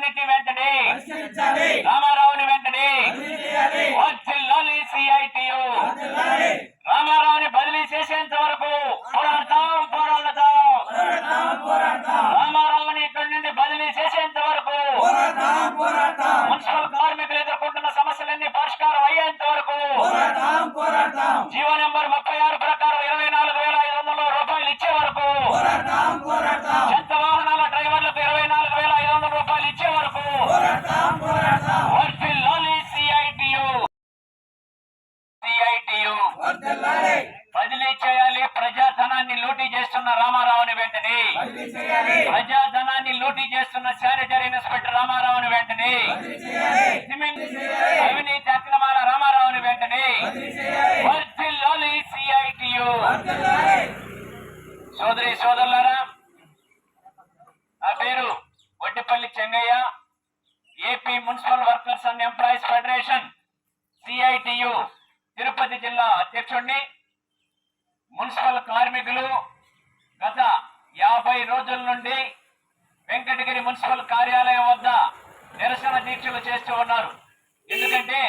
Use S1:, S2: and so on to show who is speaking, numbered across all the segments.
S1: రామారావునికి వెంటనే రామారావుని వెంటనే వర్ధిల్లాలి సిఐటియు. రామారావుని బదిలీ చేసేంత వరకు పోరాడతాం. రామారావుని ఇక్కడి నుండి బదిలీ చేసేంత వరకు మున్సిపల్ కార్మికులు ఎదుర్కొంటున్న సమస్యలన్నీ పరిష్కారం అయ్యేంత వరకు జీవో నెంబర్ 36 ప్రకారం 24,500 రూపాయలు ఇచ్చే వరకు, చెత్త వాహనాల డ్రైవర్లకు 24,500 రూపాయలు ఇచ్చే వరకు వర్ధిల్లాలి సిఐటియు. బదిలీ చేయాలి. ప్రజాధనాన్ని లూటీ చేస్తున్న రామారావుని వెంటనే, ప్రజాధనాన్ని లూటీ చేస్తున్న శానిటరీ ఇన్స్పెక్టర్ రామారావుని వెంటనే, అవినీతి అక్రమాల రామారావుని వెంటనే వర్ధిల్లాలి సిఐటియు. సోదరి సోదరులారా, నా పేరు Vaddipalli Chengaiah, AP municipal workers and employees federation CITU Tirupati జిల్లా అధ్యక్షుడిని. మున్సిపల్ కార్మికులు గత 50 రోజుల నుండి వెంకటగిరి మున్సిపల్ కార్యాలయం వద్ద నిరసన దీక్షలు చేస్తూ ఉన్నారు. ఎందుకంటే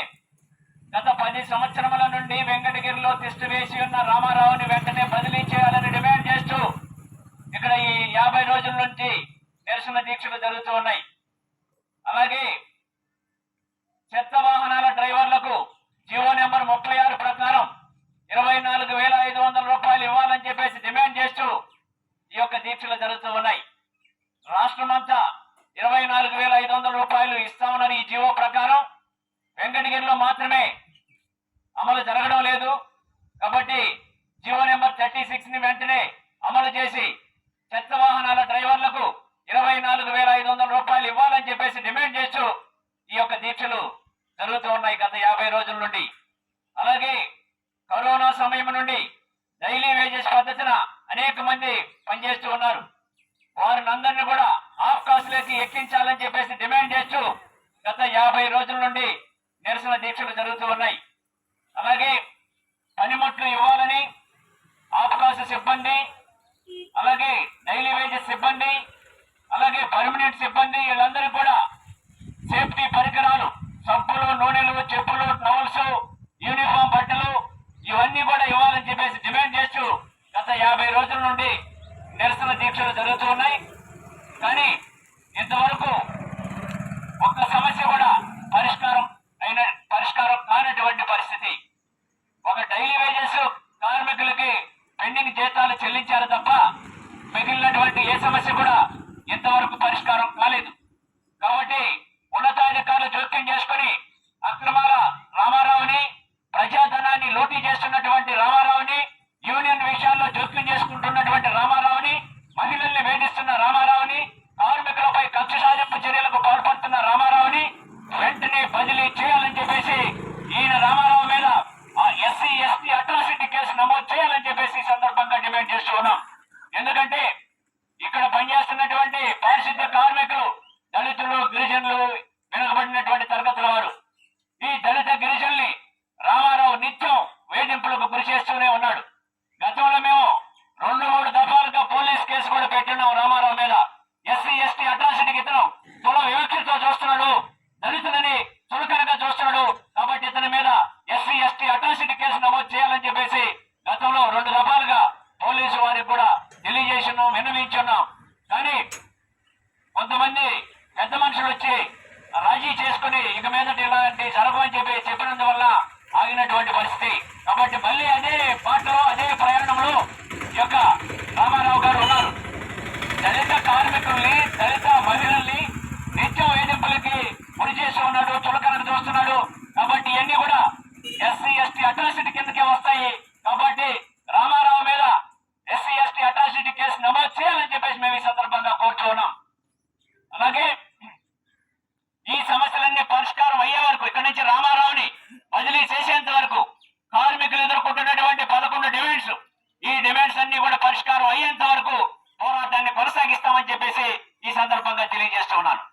S1: గత 10 సంవత్సరముల నుండి వెంకటగిరిలో తిష్టి వేసి ఉన్న రామారావుని వెంటనే బదిలీ చేయాలని డిమాండ్ చేస్తూ ఇక్కడ ఈ 50 రోజుల నుంచి నిరసన దీక్షలు జరుగుతూ ఉన్నాయి. అలాగే చెత్త వాహనాల డ్రైవర్లకు జీవో నెంబర్ 36 ప్రకారం 24,500 రూపాయలు ఇవ్వాలని చెప్పేసి డిమాండ్ చేస్తూ ఈ యొక్క దీక్షలు జరుగుతూ ఉన్నాయి. రాష్ట్రమంతా 24,500 రూపాయలు ఇస్తామన్నారు. ఈ జీవో ప్రకారం వెంకటగిరిలో మాత్రమే అమలు జరగడం లేదు. కాబట్టి జీవో నెంబర్ 36 ని వెంటనే అమలు చేసి చెత్త వాహనాల డ్రైవర్లకు 24,500 రూపాయలు ఇవ్వాలని చెప్పేసి డిమాండ్ చేస్తూ ఈ యొక్క దీక్షలు జరుగుతూ ఉన్నాయి గత 50 రోజుల నుండి. అలాగే కరోనా సమయం నుండి డైలీ వేజెస్ పద్ధతిన అనేక మంది పనిచేస్తూ ఉన్నారు. వారిని అందరినీ కూడా హాఫ్ కాస్ట్లోకి ఎక్కించాలని చెప్పేసి డిమాండ్ చేస్తూ గత 50 రోజుల నుండి నిరసన దీక్షలు జరుగుతూ ఉన్నాయి. అలాగే పనిముట్లు ఇవ్వాలని హాఫ్ కాస్ట్ సిబ్బంది, అలాగే డైలీ వేజెస్ సిబ్బంది, అలాగే పర్మనెంట్ సిబ్బంది వీళ్ళందరూ కూడా సేఫ్టీ పరికరాలు, సబ్బులు, నూనెలు, చెప్పులు, టవల్స్, యూనిఫామ్ బట్టలు ఇవన్నీ కూడా ఇవ్వాలని చెప్పేసి డిమాండ్ చేస్తూ గత 50 రోజుల నుండి నిరసన దీక్షలు జరుగుతూ ఉన్నాయి. కానీ ఇంతవరకు ఒక్క సమస్య కూడా పరిష్కారం కానటువంటి పరిస్థితి. ఒక డైలీ వేజెస్ కార్మికులకి పెండింగ్ జీతాలు చెల్లించారు తప్ప మిగిలినటువంటి ఏ సమస్య కూడా ఇంతవరకు పరిష్కారం కాలేదు. కాబట్టి ఉన్నతాధికారులు జోక్యం చేసుకుని అక్రమాల రామారావుని, ప్రజాధనాన్ని లూటీ చేస్తున్నటువంటి రామారావుని, యూనియన్ విషయాల్లో జోక్యం చేసుకుంటున్నటువంటి రామారావుని, మహిళల్ని వేధిస్తున్న రామారావుని, కార్మికులపై కక్ష సాధింపు చర్యలకు పాల్పడుతున్న రామారావుని వెంటనే బదిలీ చేయాలని చెప్పేసి ఈయన రామారావు మీద ఎస్సీ ఎస్టీ అట్రాసిటీ కేసు నమోదు చేయాలని చెప్పేసి సందర్భంగా డిమాండ్ చేస్తూ ఉన్నాం. ఎందుకంటే ఇక్కడ పనిచేస్తున్నటువంటి పారిశుద్ధ్య కార్మికులు దళితులు, గిరిజనులు, వెనుకబడినటువంటి తరగతుల వారు. ఈ దళిత గిరిజనుల్ని రామారావు నిత్యం వేధింపులకు గురి చేస్తూనే ఉన్నాడు. గతంలో మేము 2-3 దఫాలుగా పోలీస్ కేసు కూడా పెట్టినాం రామారావు మీద. ఎస్సీ ఎస్టీ అట్రాసిటీకి ఇతను తుల వివక్షతో చూస్తున్నాడు, దళితులని చులకనగా చూస్తున్నాడు. కాబట్టి ఇతని మీద ఎస్సీ ఎస్టీ అట్రాసిటీ కేసు నమోదు చేయాలని చెప్పేసి గతంలో 2 దఫాలుగా పోలీసు వారికి కూడా తెలియజేస్తున్నాం, విన్నవించున్నాం. కానీ కొంతమంది పెద్ద మనుషులు వచ్చి రాజీ చేసుకుని ఇక మీదటి ఇలాంటి జరగమని చెప్పినందువల్ల ఆగినటువంటి పరిస్థితి. కాబట్టి మళ్ళీ అదే బాటలో, అదే ప్రయాణంలో ఈ యొక్క రామారావు గారు ఉన్నారు. దళిత కార్మికుల్ని, దళిత మహిళల్ని నిత్యం వేధింపులకి గురి చేస్తూ ఉన్నాడు, చులకనకు చూస్తున్నాడు. కాబట్టి ఇవన్నీ కూడా ఎస్సీ ఎస్టీ అట్రాసిటీ కిందకే వస్తాయి. కాబట్టి రామారావు మీద ఎస్సీ ఎస్టీ అట్రాసిటీ కేసు నమోదు చేయాలని చెప్పేసి మేము ఈ సందర్భంగా కోరుతూ ఉన్నాం. అలాగే ఈ సమస్యలన్నీ పరిష్కారం అయ్యే వరకు, ఇక్కడి నుంచి రామారావుని బదిలీ చేసేంత వరకు కార్మికులు ఎదుర్కొంటున్నటువంటి 11 డిమాండ్స్, ఈ డిమాండ్స్ అన్ని కూడా పరిష్కారం అయ్యేంత వరకు పోరాటాన్ని కొనసాగిస్తామని చెప్పేసి ఈ సందర్భంగా తెలియజేస్తూ ఉన్నాను.